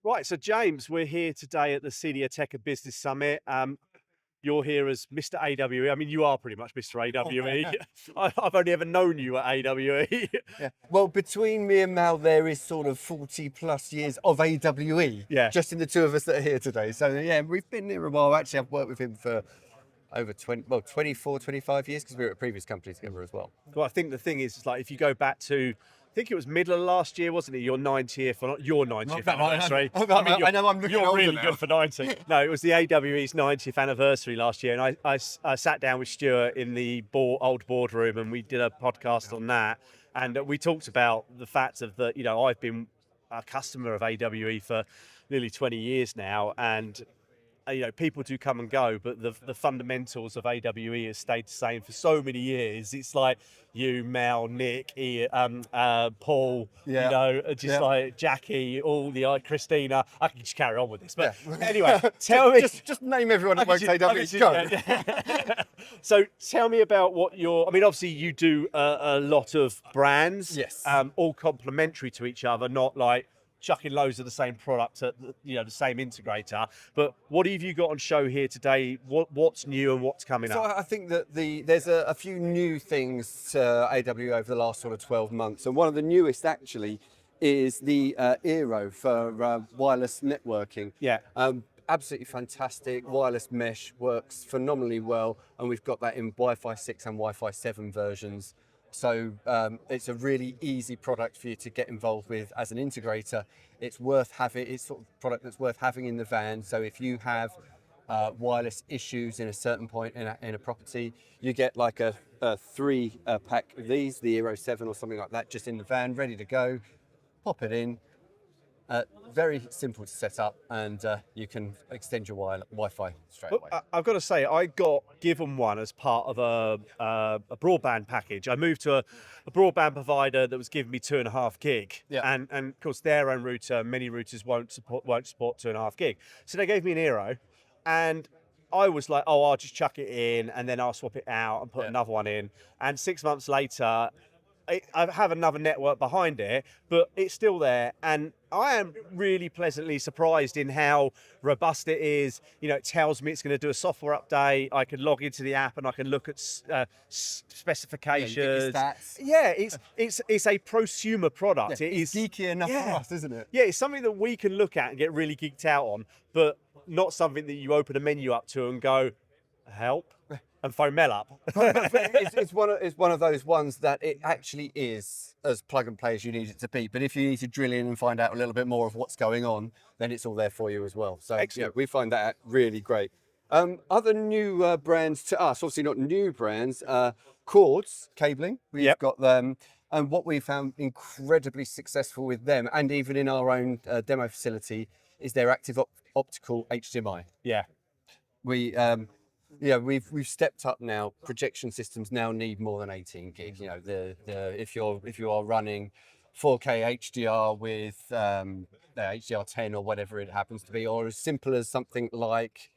Right, so James, we're here today at the CEDIA Tech and Business Summit. You're here as Mr. AWE. I mean, you are pretty much Mr. AWE. I've only ever known you at AWE. Yeah. Well, between me and Mal, there is sort of 40 plus years of AWE. Yeah. Just in the two of us that are here today. So yeah, we've been here a while. Actually, I've worked with him for over 24, 25 years because we were at a previous company together as well. Well, I think the thing is, like, if you go back to, I think it was middle of last year, wasn't it? Your 90th, or not your 90th anniversary. I know I'm looking You're older really now. good for 90. No, it was the AWE's 90th anniversary last year, and I sat down with Stuart in the old boardroom, and we did a podcast on that, and we talked about the fact of that. I've been a customer of AWE for nearly 20 years now, and people do come and go, but the fundamentals of AWE has stayed the same for so many years. It's like you, Mel, Nick, Paul, like Jackie, all the Christina. I can just carry on with this, but anyway, tell me. Just name everyone that works at AWE. Go. So tell me about what I mean, obviously you do a lot of brands, yes, all complementary to each other, not like chucking loads of the same product at the same integrator. But what have you got on show here today? What's new and what's coming up? So I think that there's a few new things to AWE over the last sort of 12 months, and one of the newest actually is the Eero for wireless networking. Yeah. Absolutely fantastic. Wireless mesh works phenomenally well, and we've got that in Wi-Fi 6 and Wi-Fi 7 versions. So it's a really easy product for you to get involved with as an integrator. It's worth having. It's sort of product that's worth having in the van. So if you have wireless issues in a certain point in a property, you get like a 3-pack of these, the Eero 7 or something like that, just in the van, ready to go. Pop it in. Very simple to set up, and you can extend your Wi-Fi straight away. I've got to say, I got given one as part of a broadband package. I moved to a broadband provider that was giving me 2.5 gig, and of course their own router, many routers won't support 2.5 gig. So they gave me an Eero, and I was like, oh, I'll just chuck it in, and then I'll swap it out and put another one in. And 6 months later, I have another network behind it, but it's still there, and I am really pleasantly surprised in how robust it is. It tells me it's going to do a software update. I can log into the app and I can look at specifications. Yeah, it's a prosumer product. Yeah, it's geeky enough for us, isn't it? Yeah, it's something that we can look at and get really geeked out on, but not something that you open a menu up to and go, help. And phone Mel up. it's one of those ones that it actually is as plug and play as you need it to be. But if you need to drill in and find out a little bit more of what's going on, then it's all there for you as well. So we find that really great. Other new brands to us, obviously not new brands, cords, cabling. We've got them. And what we found incredibly successful with them, and even in our own demo facility, is their active optical HDMI. Yeah. We've stepped up now. Projection systems now need more than 18 gig. If you are running 4K HDR with HDR10 or whatever it happens to be, or as simple as something like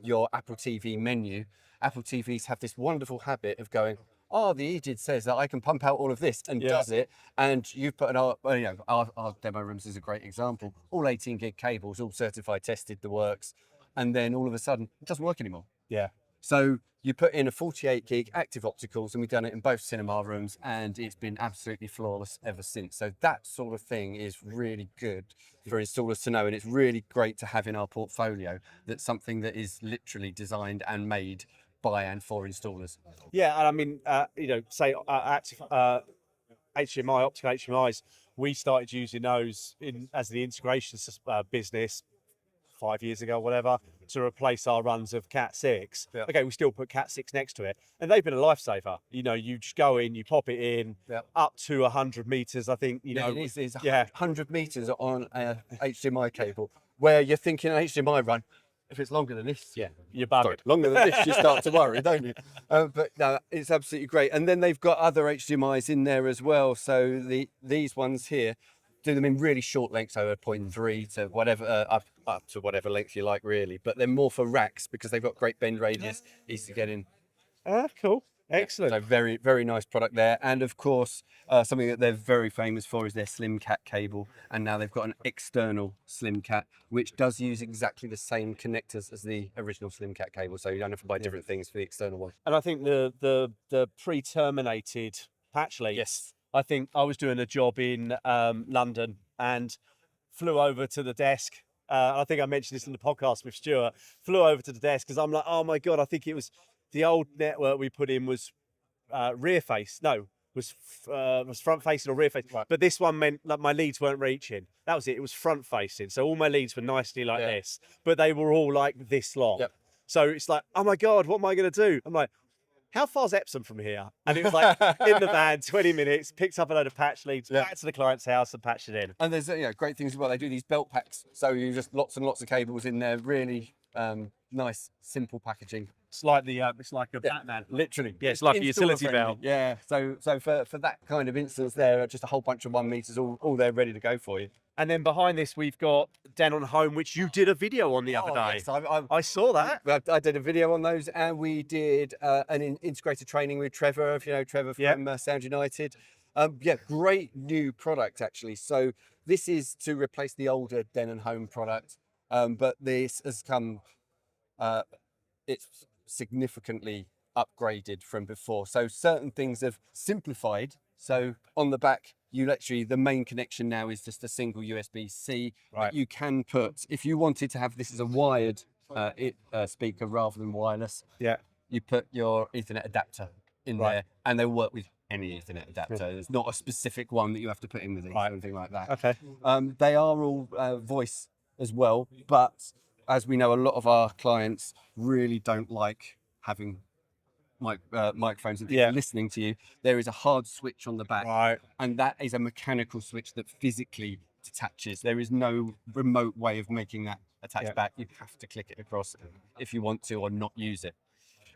your Apple TV menu. Apple TVs have this wonderful habit of going, oh, the EGID says that I can pump out all of this, and does it. And you've put our demo rooms is a great example. All 18 gig cables, all certified, tested, the works, and then all of a sudden it doesn't work anymore. Yeah. So you put in a 48 gig active opticals, and we've done it in both cinema rooms, and it's been absolutely flawless ever since. So that sort of thing is really good for installers to know, and it's really great to have in our portfolio. That's something that is literally designed and made by and for installers. Yeah, and I mean, say active HDMI, optical HDMIs, we started using those as the integration business 5 years ago, whatever, to replace our runs of Cat 6. Yeah. Okay, we still put Cat 6 next to it, and they've been a lifesaver. You just go in, you pop it in, up to 100 meters, I think. It's 100 meters on a HDMI cable, where you're thinking an HDMI run, if it's longer than this, you're buggered. Longer than this, you start to worry, don't you? But no, it's absolutely great. And then they've got other HDMIs in there as well. So these ones here do them in really short lengths, so 0.3 to whatever, up to whatever length you like, really. But they're more for racks because they've got great bend radius, easy to get in. Cool. Excellent. So very, very nice product there. And of course, something that they're very famous for is their Slim Cat cable. And now they've got an external Slim Cat, which does use exactly the same connectors as the original Slim Cat cable. So you don't have to buy different things for the external one. And I think the pre-terminated patch leads. Yes. I think I was doing a job in London and flew over to the desk. I think I mentioned this in the podcast with Stuart. Flew over to the desk because I'm like, oh my God, I think it was the old network we put in was rear face. No, was front facing or rear facing. Right. But this one meant that my leads weren't reaching. That was it. It was front facing. So all my leads were nicely like this, but they were all like this long. Yep. So it's like, oh my God, what am I going to do? I'm like, how far's Epsom from here? And it was like in the van, 20 minutes, picked up a load of patch leads, back to the client's house and patched it in. And there's great things as well. They do these belt packs. So you just lots and lots of cables in there. Really nice, simple packaging. It's like it's like a Batman. Literally. Yeah, it's like a utility Installer-friendly. belt. Yeah. So for that kind of instance there, just a whole bunch of 1 meters all there ready to go for you. And then behind this, we've got Denon Home, which you did a video on the other day. Yes, I saw that. I did a video on those, and we did an integrated training with Trevor, if you know Trevor from Sound United. Great new product actually. So this is to replace the older Denon Home product, but this has come, it's significantly upgraded from before. So certain things have simplified. So on the back, the main connection now is just a single USB-C. Right. You can put, if you wanted to have this as a wired speaker rather than wireless, you put your Ethernet adapter in there, and they work with any Ethernet adapter. There's not a specific one that you have to put in with it or anything like that. Okay. They are all voice as well, but as we know, a lot of our clients really don't like having microphones and people listening to you. There is a hard switch on the back, and that is a mechanical switch that physically detaches. There is no remote way of making that attach back. You have to click it across if you want to or not use it.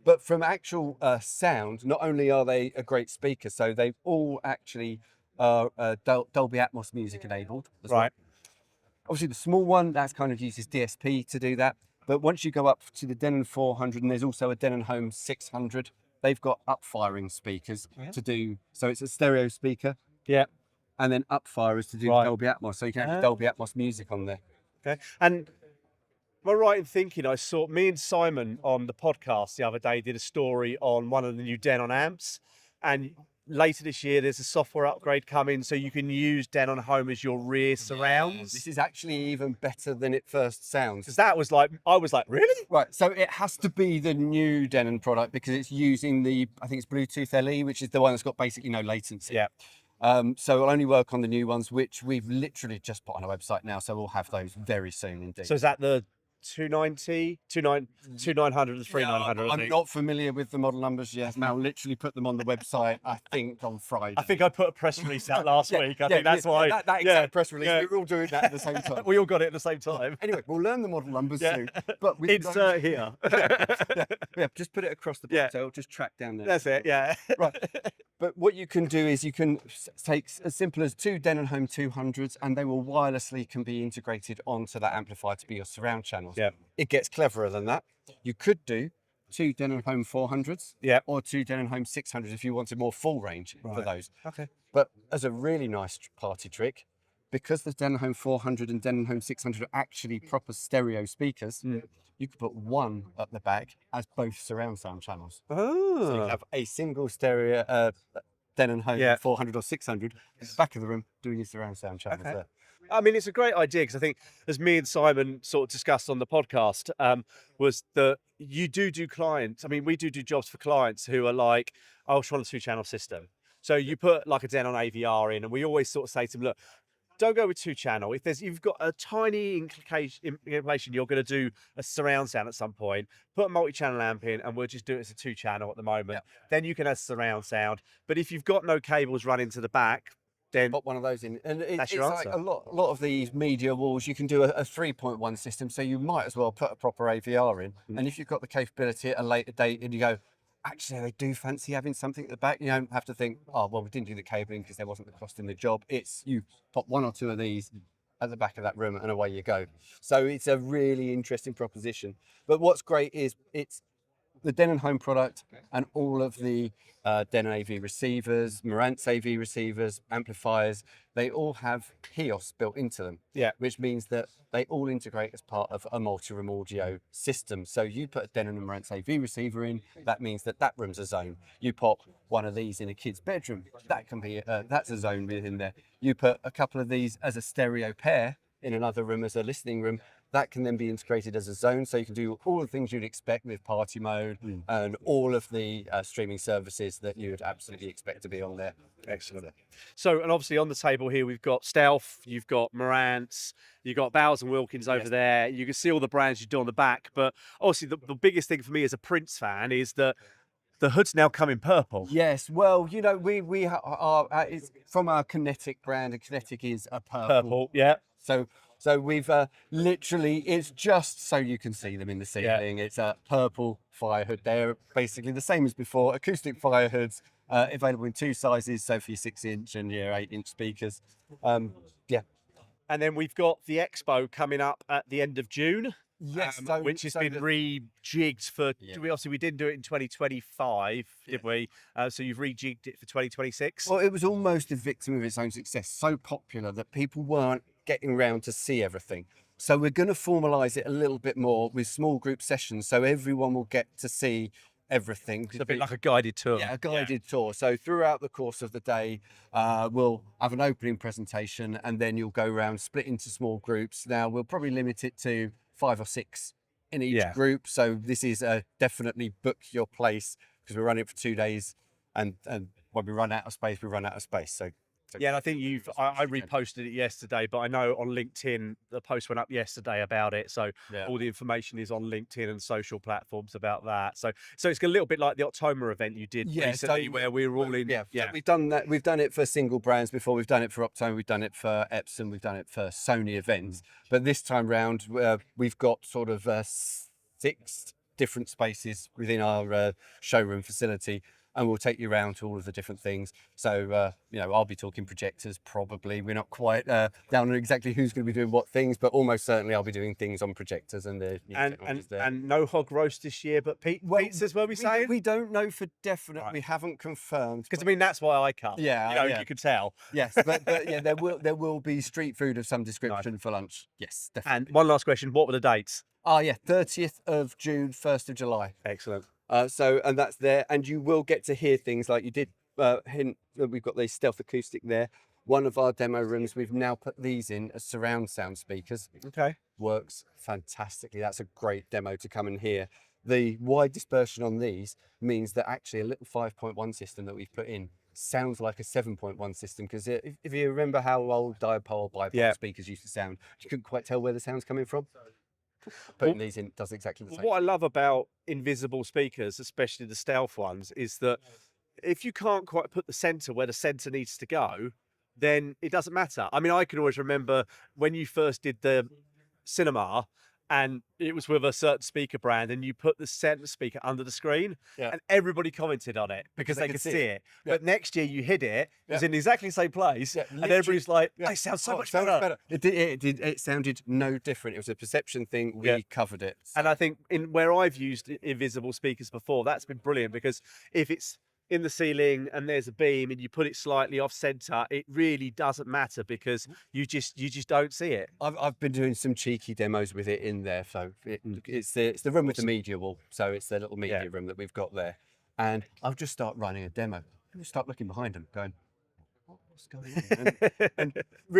But from actual sound, not only are they a great speaker, so they've all actually Dolby Atmos music enabled as well. Obviously the small one, that's kind of uses DSP to do that. But once you go up to the Denon 400, and there's also a Denon Home 600, they've got up-firing speakers to do, so it's a stereo speaker. Yeah. And then up-firers to do Dolby Atmos, so you can have Dolby Atmos music on there. Okay. And am I right in thinking I saw me and Simon on the podcast the other day did a story on one of the new Denon amps, and later this year there's a software upgrade coming so you can use Denon Home as your rear surrounds. This is actually even better than it first sounds. Because that was like, I was like, really? Right, so it has to be the new Denon product because it's using I think it's Bluetooth LE, which is the one that's got basically no latency. Yeah. So it'll only work on the new ones, which we've literally just put on our website now, so we'll have those very soon indeed. So is that the 290, 2900 and 3900? I'm not familiar with the model numbers yet. Mal literally put them on the website, I think, on Friday. I think I put a press release out last week. I think that's why. That exact press release, we were all doing that at the same time. We all got it at the same time. Anyway, we'll learn the model numbers soon. But insert here. Just put it across the box, so it'll just track down there. That's it, Right. But what you can do is you can take as simple as 2 Denon Home 200s, and they will wirelessly can be integrated onto that amplifier to be your surround channels. Yeah. It gets cleverer than that. You could do 2 Denon Home 400s or 2 Denon Home 600s if you wanted more full range for those. Okay. But as a really nice party trick, because the Denon Home 400 and Denon Home 600 are actually proper stereo speakers, you could put one at the back as both surround sound channels. Oh. So you have a single stereo Denon Home 400 or 600 at the back of the room doing your surround sound channels there. I mean, it's a great idea because I think, as me and Simon sort of discussed on the podcast, was that you do clients. I mean, we do jobs for clients who are like, I just want a 2-channel system. So you put like a Denon AVR in, and we always sort of say to them, look, don't go with 2-channel. If you've got a tiny implication you're going to do a surround sound at some point, put a multi-channel amp in, and we'll just do it as a 2-channel at the moment. Then you can have surround sound. But if you've got no cables running to the back, then put one of those in, and that's it's your like answer. a lot of these media walls. You can do a 3.1 system, so you might as well put a proper AVR in. And if you've got the capability at a later date, and you go, actually, they do fancy having something at the back, you don't have to think, oh well, we didn't do the cabling because there wasn't the cost in the job. It's you pop 1 or 2 of these at the back of that room, and away you go. So it's a really interesting proposition. But what's great is it's the Denon Home product and all of the Denon AV receivers, Marantz AV receivers, amplifiers, they all have HEOS built into them. Yeah. Which means that they all integrate as part of a multi-room audio system. So you put a Denon and Marantz AV receiver in, that means that that room's a zone. You pop one of these in a kid's bedroom, that can be that's a zone within there. You put a couple of these as a stereo pair in another room as a listening room, that can then be integrated as a zone, so you can do all the things you'd expect with party mode and all of the streaming services that you would absolutely expect to be on there. Excellent. So, and obviously on the table here, we've got Stealth, you've got Marantz, you've got Bowers and Wilkins over there. You can see all the brands you do on the back, but obviously the biggest thing for me as a Prince fan is that the hood's now come in purple. Yes, well, you know, we are it's from our Kinetic brand, and Kinetic is a purple. Yeah. So we've literally, it's just so you can see them in the ceiling. Yeah. It's a purple fire hood. They're basically the same as before, acoustic fire hoods, available in 2 sizes, so for your 6-inch and your 8-inch speakers. Yeah. And then we've got the Expo coming up at the end of June. Yes, which has been rejigged for. We didn't do it in 2025, did we? So you've rejigged it for 2026. Well, it was almost a victim of its own success. So popular that people weren't getting around to see everything. So we're going to formalise it a little bit more with small group sessions, so everyone will get to see everything. It's a bit like a guided tour. Yeah, a guided tour. So throughout the course of the day, we'll have an opening presentation, and then you'll go around, split into small groups. Now we'll probably limit it to 5 or 6 in each group. So this is definitely book your place, because we're running it for 2 days, and when we run out of space, we run out of space. So yeah, and I think I reposted it yesterday, but I know on LinkedIn the post went up yesterday about it. So all the information is on LinkedIn and social platforms about that. So it's a little bit like the October event you did recently, where we were all in. So we've done that. We've done it for single brands before. We've done it for October. We've done it for Epson. We've done it for Sony events. But this time round, we've got sort of 6 different spaces within our showroom facility, and we'll take you around to all of the different things. So, you know, I'll be talking projectors probably. We're not quite down on exactly who's going to be doing what things, but almost certainly I'll be doing things on projectors and the and no hog roast this year, but pizzas, were we saying? We don't know for definite. Right. We haven't confirmed. Because I mean, that's why I come. Yeah, you could tell. Yes, but yeah, there will be street food of some description for lunch. Yes, definitely. And one last question: what were the dates? 30th of June, 1st of July. Excellent. And that's there, and you will get to hear things like you did hint that we've got the Stealth acoustic there. One of our demo rooms, we've now put these in as surround sound speakers. Okay. Works fantastically. That's a great demo to come and hear. The wide dispersion on these means that actually a little 5.1 system that we've put in sounds like a 7.1 system, because if you remember how old dipole bipole speakers used to sound, you couldn't quite tell where the sound's coming from. Putting these in does exactly the same. What I love about invisible speakers, especially the Stealth ones, is that if you can't quite put the center where the center needs to go, then it doesn't matter. I mean, I can always remember when you first did the cinema, and it was with a certain speaker brand, and you put the center speaker under the screen, and everybody commented on it because they could see it. But next year you hid it, it was in exactly the same place, and everybody's like, it sounds so much better. It sounded no different. It was a perception thing. We covered it. And I think where I've used invisible speakers before, that's been brilliant, because if it's in the ceiling and there's a beam and you put it slightly off center, it really doesn't matter, because you just don't see it. I've been doing some cheeky demos with it in there. So it's the room with the media wall. So it's the little media room that we've got there. And I'll just start running a demo. And start looking behind them, going, what's going on?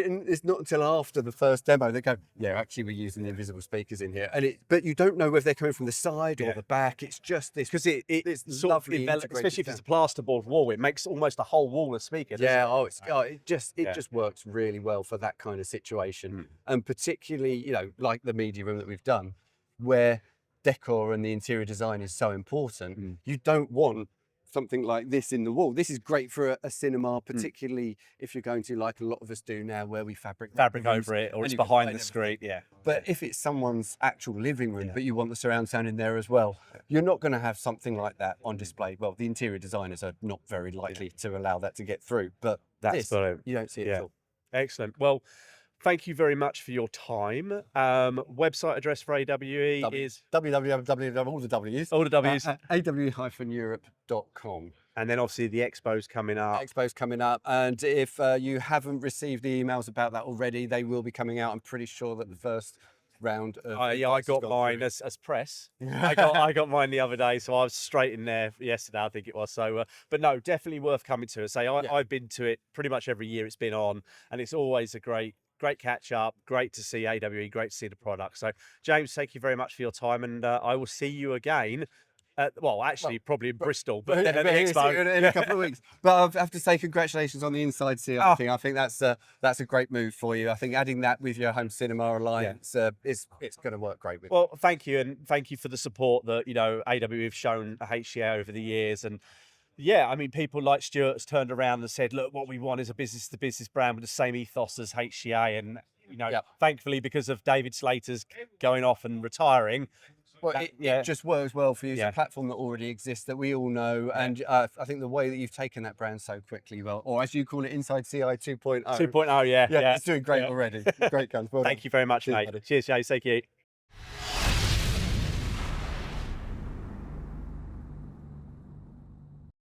and it's not until after the first demo they go, actually we're using the invisible speakers in here. But you don't know whether they're coming from the side or the back. It's just this, because it's lovely, especially if it's a plasterboard wall. It makes almost the whole wall a speaker. It just works really well for that kind of situation. And particularly, you know, like the media room that we've done, where decor and the interior design is so important. You don't want something like this in the wall. This is great for a cinema, particularly if you're going to, like a lot of us do now, where we fabric over it, or it's behind the screen. But if it's someone's actual living room, but you want the surround sound in there as well, you're not going to have something like that on display. Well, the interior designers are not very likely to allow that to get through, but that's brilliant. You don't see it at all. Excellent. Well, thank you very much for your time. Website address for AWE is www, all the W's, all the W's, awe-europe.com. and then obviously the expo's coming up. Expo's coming up, and if you haven't received the emails about that already, they will be coming out. I'm pretty sure that the first round of I got mine as press. I got mine the other day, so I was straight in there yesterday, I think it was. So, but no, definitely worth coming to. I've been to it pretty much every year it's been on, and it's always a great catch up. Great to see AWE. Great to see the product. So, James, thank you very much for your time, and I will see you again. Probably in Bristol, but then at the expo in a couple of weeks. But I have to say, congratulations on the inside CI thing. I think that's a great move for you. I think adding that with your home cinema alliance it's going to work great with. Well, thank you, and thank you for the support that AWE have shown HDA over the years, and yeah, I mean, people like Stuart's turned around and said, look, what we want is a business-to-business brand with the same ethos as HCA, and thankfully, because of David Slater's going off and retiring. Well, it just works well for you. It's a platform that already exists that we all know, and I think the way that you've taken that brand so quickly, or as you call it, Inside CI 2.0. 2.0, yeah, it's doing great already. Great guns. Well Thank you very much, mate. Buddy. Cheers, James. Thank you.